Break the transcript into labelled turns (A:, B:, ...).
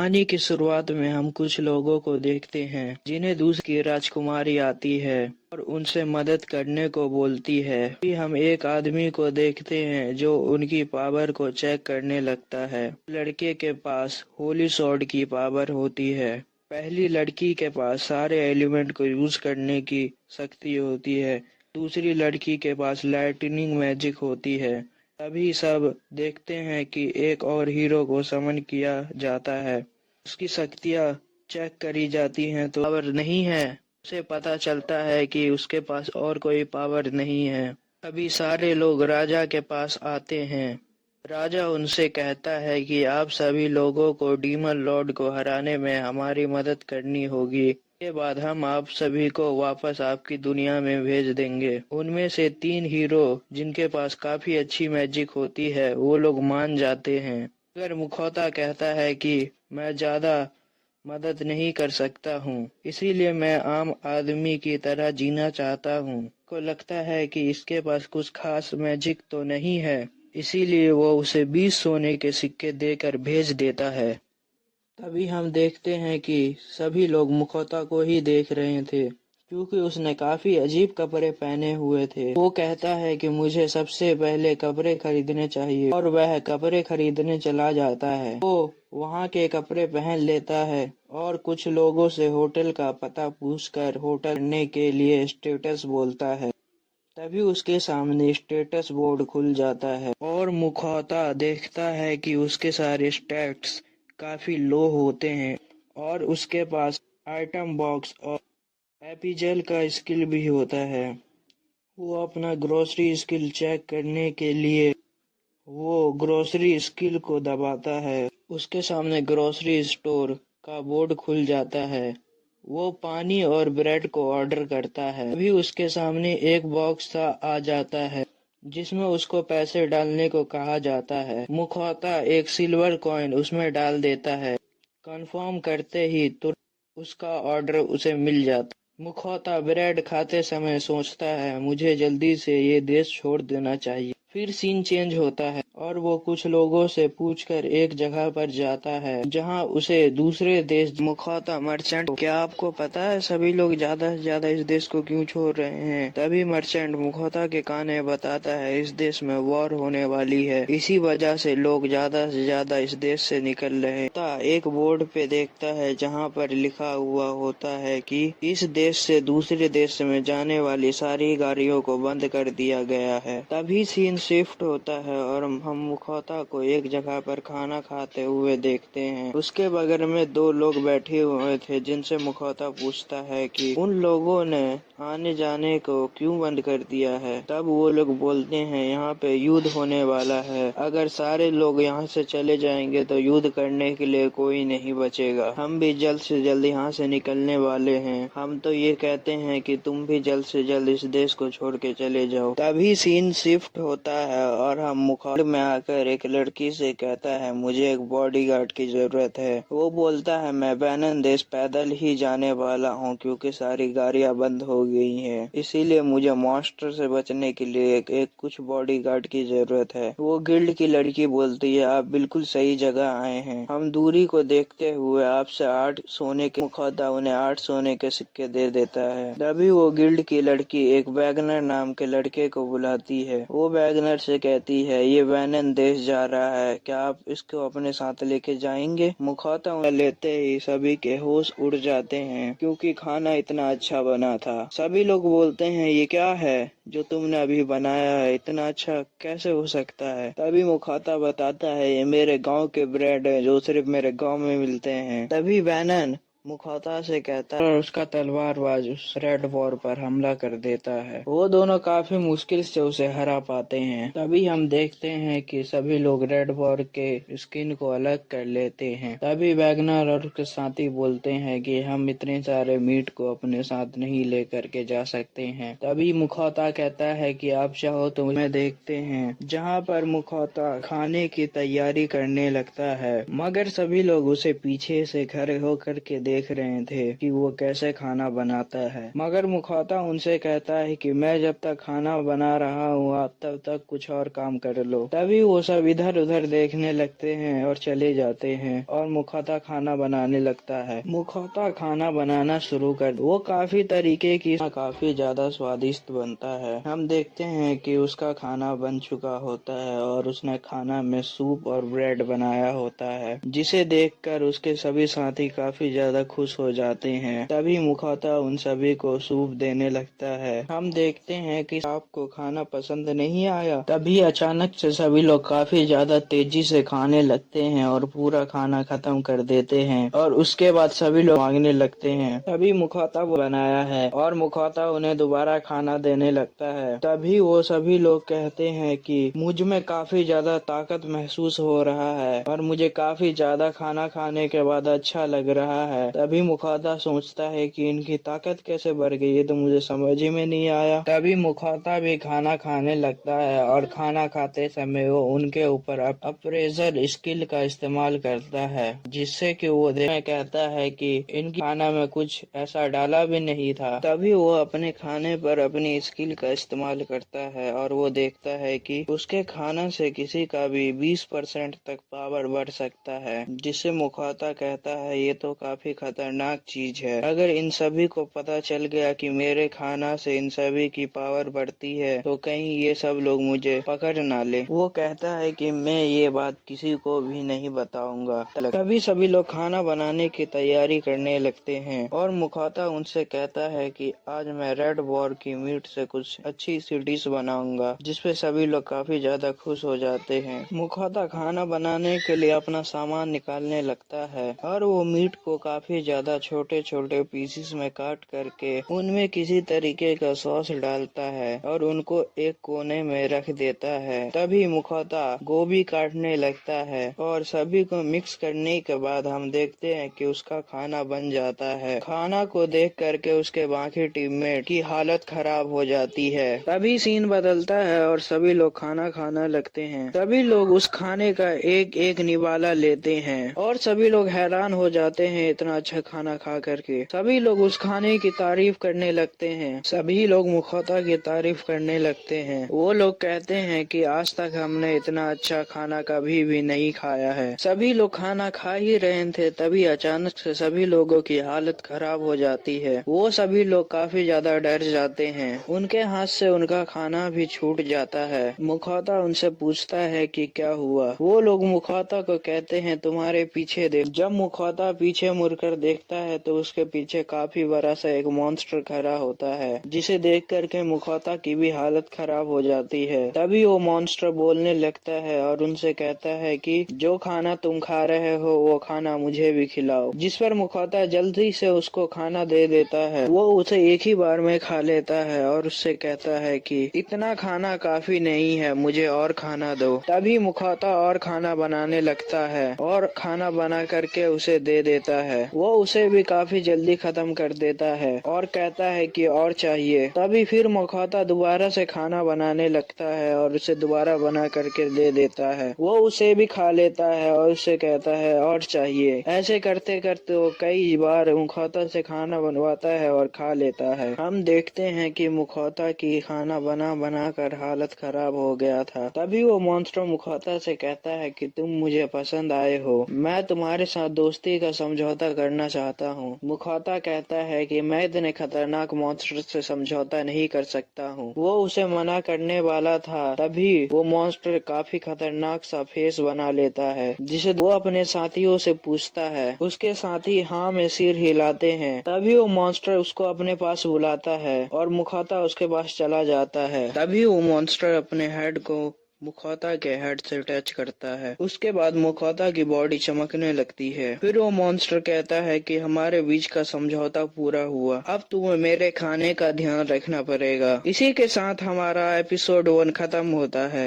A: कहानी की शुरुआत में हम कुछ लोगों को देखते हैं जिन्हें दूसरी की राजकुमारी आती है और उनसे मदद करने को बोलती है। फिर हम एक आदमी को देखते हैं जो उनकी पावर को चेक करने लगता है। लड़के के पास होली सॉर्ड की पावर होती है। पहली लड़की के पास सारे एलिमेंट को यूज करने की शक्ति होती है। दूसरी लड़की के पास लाइटनिंग मैजिक होती है। तभी सब देखते हैं कि एक और हीरो को समन किया जाता है। उसकी शक्तियाँ चेक करी जाती हैं तो पावर नहीं है। उसे पता चलता है कि उसके पास और कोई पावर नहीं है। तभी सारे लोग राजा के पास आते हैं। राजा उनसे कहता है कि आप सभी लोगों को डीमन लॉर्ड को हराने में हमारी मदद करनी होगी। के बाद हम आप सभी को वापस आपकी दुनिया में भेज देंगे। उनमें से 3 हीरो जिनके पास काफी अच्छी मैजिक होती है वो लोग मान जाते हैं। मगर मुखौटा कहता है कि मैं ज्यादा मदद नहीं कर सकता हूँ, इसीलिए मैं आम आदमी की तरह जीना चाहता हूँ। को लगता है कि इसके पास कुछ खास मैजिक तो नहीं है, इसीलिए वो उसे 20 सोने के सिक्के देकर भेज देता है। तभी हम देखते हैं कि सभी लोग मुखौटा को ही देख रहे थे क्योंकि उसने काफी अजीब कपड़े पहने हुए थे। वो कहता है कि मुझे सबसे पहले कपड़े खरीदने चाहिए और वह कपड़े खरीदने चला जाता है। वो वहाँ के कपड़े पहन लेता है और कुछ लोगों से होटल का पता पूछकर होटल करने के लिए स्टेटस बोलता है। तभी उसके सामने स्टेटस बोर्ड खुल जाता है और मुखौटा देखता है कि उसके सारे स्टैट्स काफी लो होते हैं और उसके पास आइटम बॉक्स और एपिजल का स्किल भी होता है। वो अपना ग्रोसरी स्किल चेक करने के लिए वो ग्रोसरी स्किल को दबाता है। उसके सामने ग्रोसरी स्टोर का बोर्ड खुल जाता है। वो पानी और ब्रेड को ऑर्डर करता है। अभी उसके सामने एक बॉक्स सा आ जाता है जिसमें उसको पैसे डालने को कहा जाता है। मुखौटा एक सिल्वर कॉइन उसमें डाल देता है। कंफर्म करते ही तुरंत उसका ऑर्डर उसे मिल जाता। मुखौटा ब्रेड खाते समय सोचता है मुझे जल्दी से ये देश छोड़ देना चाहिए। फिर सीन चेंज होता है और वो कुछ लोगों से पूछकर एक जगह पर जाता है जहां उसे दूसरे देश मुखौटा मर्चेंट, क्या आपको पता है सभी लोग ज्यादा से ज्यादा इस देश को क्यों छोड़ रहे हैं? तभी मर्चेंट मुखौटा के कान में बताता है इस देश में वॉर होने वाली है, इसी वजह से लोग ज्यादा से ज्यादा इस देश से निकल रहे हैं। एक बोर्ड पे देखता है जहाँ पर लिखा हुआ होता है कि इस देश से दूसरे देश में जाने वाली सारी गाड़ियों को बंद कर दिया गया है। तभी सीन शिफ्ट होता है और हम मुखौटा को एक जगह पर खाना खाते हुए देखते हैं। उसके बगल में 2 लोग बैठे हुए थे जिनसे मुखौटा पूछता है कि उन लोगों ने आने जाने को क्यों बंद कर दिया है। तब वो लोग बोलते हैं यहाँ पे युद्ध होने वाला है, अगर सारे लोग यहाँ से चले जाएंगे तो युद्ध करने के लिए कोई नहीं बचेगा। हम भी जल्द से जल्द यहाँ से निकलने वाले हैं। हम तो ये कहते हैं कि तुम भी जल्द से जल्द इस देश को छोड़ के चले जाओ। तभी सीन शिफ्ट होता है और हम मुखौटे में आकर एक लड़की से कहता है मुझे एक बॉडीगार्ड की जरूरत है। वो बोलता है मैं बैनन देश पैदल ही जाने वाला हूँ क्योंकि सारी गाड़ियाँ बंद हो गई हैं, इसीलिए मुझे मॉन्स्टर से बचने के लिए एक कुछ बॉडीगार्ड की जरूरत है। वो गिल्ड की लड़की बोलती है आप बिल्कुल सही जगह आए हैं। हम दूरी को देखते हुए आपसे 8 सोने के मुखौटा उन्हें 8 सोने के सिक्के दे देता है। तभी वो गिल्ड की लड़की एक वैगनर नाम के लड़के को बुलाती है। वो वैगनर से कहती है ये वैनन देश जा रहा है, क्या आप इसको अपने साथ लेके जाएंगे? मुखौटा उन्हें लेते ही सभी के होश उड़ जाते हैं क्योंकि खाना इतना अच्छा बना था। सभी लोग बोलते हैं ये क्या है जो तुमने अभी बनाया है, इतना अच्छा कैसे हो सकता है? तभी मुखौटा बताता है ये मेरे गांव के ब्रेड है जो सिर्फ मेरे गांव में मिलते हैं। तभी वैनन मुखौटा से कहता है और उसका तलवारबाज उस रेड वॉर पर हमला कर देता है। वो दोनों काफी मुश्किल से उसे हरा पाते हैं। तभी हम देखते हैं कि सभी लोग रेड वॉर के स्किन को अलग कर लेते हैं। तभी वैगनर और उसके साथी बोलते हैं कि हम इतने सारे मीट को अपने साथ नहीं लेकर के जा सकते हैं। तभी मुखौटा कहता है कि आप चाहो तो मैं देखते हैं, जहाँ पर मुखौटा खाने की तैयारी करने लगता है मगर सभी लोग उसे पीछे से खड़े होकर के देख रहे थे कि वो कैसे खाना बनाता है, मगर मुखौटा उनसे कहता है कि मैं जब तक खाना बना रहा हूँ आप तब तक कुछ और काम कर लो। तभी वो सब इधर उधर देखने लगते हैं और चले जाते हैं और मुखौटा खाना बनाने लगता है। मुखौटा खाना बनाना शुरू कर वो काफी तरीके की काफी ज्यादा स्वादिष्ट बनता है। हम देखते हैं कि उसका खाना बन चुका होता है और उसने खाना में सूप और ब्रेड बनाया होता है, जिसे देखकर उसके सभी साथी काफी ज्यादा खुश हो जाते हैं। तभी मुखौटा उन सभी को सूप देने लगता है। हम देखते हैं कि आपको खाना पसंद नहीं आया। तभी अचानक से सभी लोग काफी ज्यादा तेजी से खाने लगते हैं और पूरा खाना खत्म कर देते हैं और उसके बाद सभी लोग मांगने लगते हैं। तभी मुखौटा वो बनाया है और मुखौटा उन्हें दोबारा खाना देने लगता है। तभी वो सभी लोग कहते हैं कि मुझ में काफी ज्यादा ताकत महसूस हो रहा है और मुझे काफी ज्यादा खाना खाने के बाद अच्छा लग रहा है। तभी मुखौटा सोचता है कि इनकी ताकत कैसे बढ़ गई, ये तो मुझे समझ ही में नहीं आया। तभी मुखौटा भी खाना खाने लगता है और खाना खाते समय वो उनके ऊपर अप्रेजर स्किल का इस्तेमाल करता है, जिससे कि वो कहता है कि इनके खाना में कुछ ऐसा डाला भी नहीं था। तभी वो अपने खाने पर अपनी स्किल का इस्तेमाल करता है और वो देखता है कि उसके खाना से किसी का भी 20% तक पावर बढ़ सकता है, जिससे मुखौटा कहता है ये तो काफी खतरनाक चीज है। अगर इन सभी को पता चल गया कि मेरे खाना से इन सभी की पावर बढ़ती है तो कहीं ये सब लोग मुझे पकड़ ना ले। वो कहता है कि मैं ये बात किसी को भी नहीं बताऊंगा। तभी सभी लोग खाना बनाने की तैयारी करने लगते हैं और मुखौटा उनसे कहता है कि आज मैं रेड वॉर की मीट से कुछ अच्छी सी डिश बनाऊंगा, जिसपे सभी लोग काफी ज्यादा खुश हो जाते हैं। मुखौटा खाना बनाने के लिए अपना सामान निकालने लगता है और वो मीट को काफी ज्यादा छोटे छोटे पीसेस में काट करके उनमें किसी तरीके का सॉस डालता है और उनको एक कोने में रख देता है। तभी मुखौटा गोभी काटने लगता है और सभी को मिक्स करने के बाद हम देखते हैं कि उसका खाना बन जाता है। खाना को देख करके उसके बाकी टीममेट की हालत खराब हो जाती है। तभी सीन बदलता है और सभी लोग खाना खाना लगते हैं। सभी लोग उस खाने का एक एक निवाला लेते हैं और सभी लोग हैरान हो जाते हैं इतना अच्छा खाना खा करके। सभी लोग उस खाने की तारीफ करने लगते हैं। सभी लोग मुखौटा की तारीफ करने लगते हैं। वो लोग कहते हैं कि आज तक हमने इतना अच्छा खाना कभी भी नहीं खाया है। सभी लोग खाना खा ही रहे थे, तभी अचानक से सभी लोगों की हालत खराब हो जाती है। वो सभी लोग काफी ज्यादा डर जाते हैं। उनके हाथ से उनका खाना भी छूट जाता है। मुखौटा उनसे पूछता है कि क्या हुआ। वो लोग मुखौटा को कहते हैं तुम्हारे पीछे देख। जब मुखौटा पीछे मुड़कर देखता है तो उसके पीछे काफी बड़ा सा एक मॉन्स्टर खड़ा होता है, जिसे देख करके मुखौटा की भी हालत खराब हो जाती है। तभी वो मॉन्स्टर बोलने लगता है और उनसे कहता है कि जो खाना तुम खा रहे हो वो खाना मुझे भी खिलाओ। जिस पर मुखौटा जल्दी से उसको खाना दे देता है। वो उसे एक ही बार में खा लेता है और उससे कहता है कि इतना खाना काफी नहीं है, मुझे और खाना दो। तभी मुखौटा और खाना बनाने लगता है और खाना बना करके उसे दे देता है। वो उसे भी काफी जल्दी खत्म कर देता है और कहता है कि और चाहिए। तभी फिर मुखौटा दोबारा से खाना बनाने लगता है और उसे दोबारा बना करके दे देता है। वो उसे भी खा लेता है और उससे कहता है और चाहिए। ऐसे करते करते वो कई बार मुखौटा से खाना बनवाता है और खा लेता है। हम देखते हैं कि मुखौटा की खाना बना बना कर हालत खराब हो गया था। तभी वो मॉन्स्टर मुखौटा से कहता है कि तुम मुझे पसंद आए हो, मैं तुम्हारे साथ दोस्ती का समझौता करना चाहता हूँ। मुखौटा कहता है कि मैं इतने खतरनाक मॉन्स्टर से समझौता नहीं कर सकता हूँ। वो उसे मना करने वाला था, तभी वो मॉन्स्टर काफी खतरनाक सा फेस बना लेता है, जिसे वो अपने साथियों से पूछता है। उसके साथी हाँ में सिर हिलाते हैं। तभी वो मॉन्स्टर उसको अपने पास बुलाता है और मुखौटा उसके पास चला जाता है। तभी वो मॉन्स्टर अपने हेड को मुखौटा के हेड से टच करता है। उसके बाद मुखौटा की बॉडी चमकने लगती है। फिर वो मॉन्स्टर कहता है कि हमारे बीच का समझौता पूरा हुआ, अब तुम्हें मेरे खाने का ध्यान रखना पड़ेगा। इसी के साथ हमारा एपिसोड 1 खत्म होता है।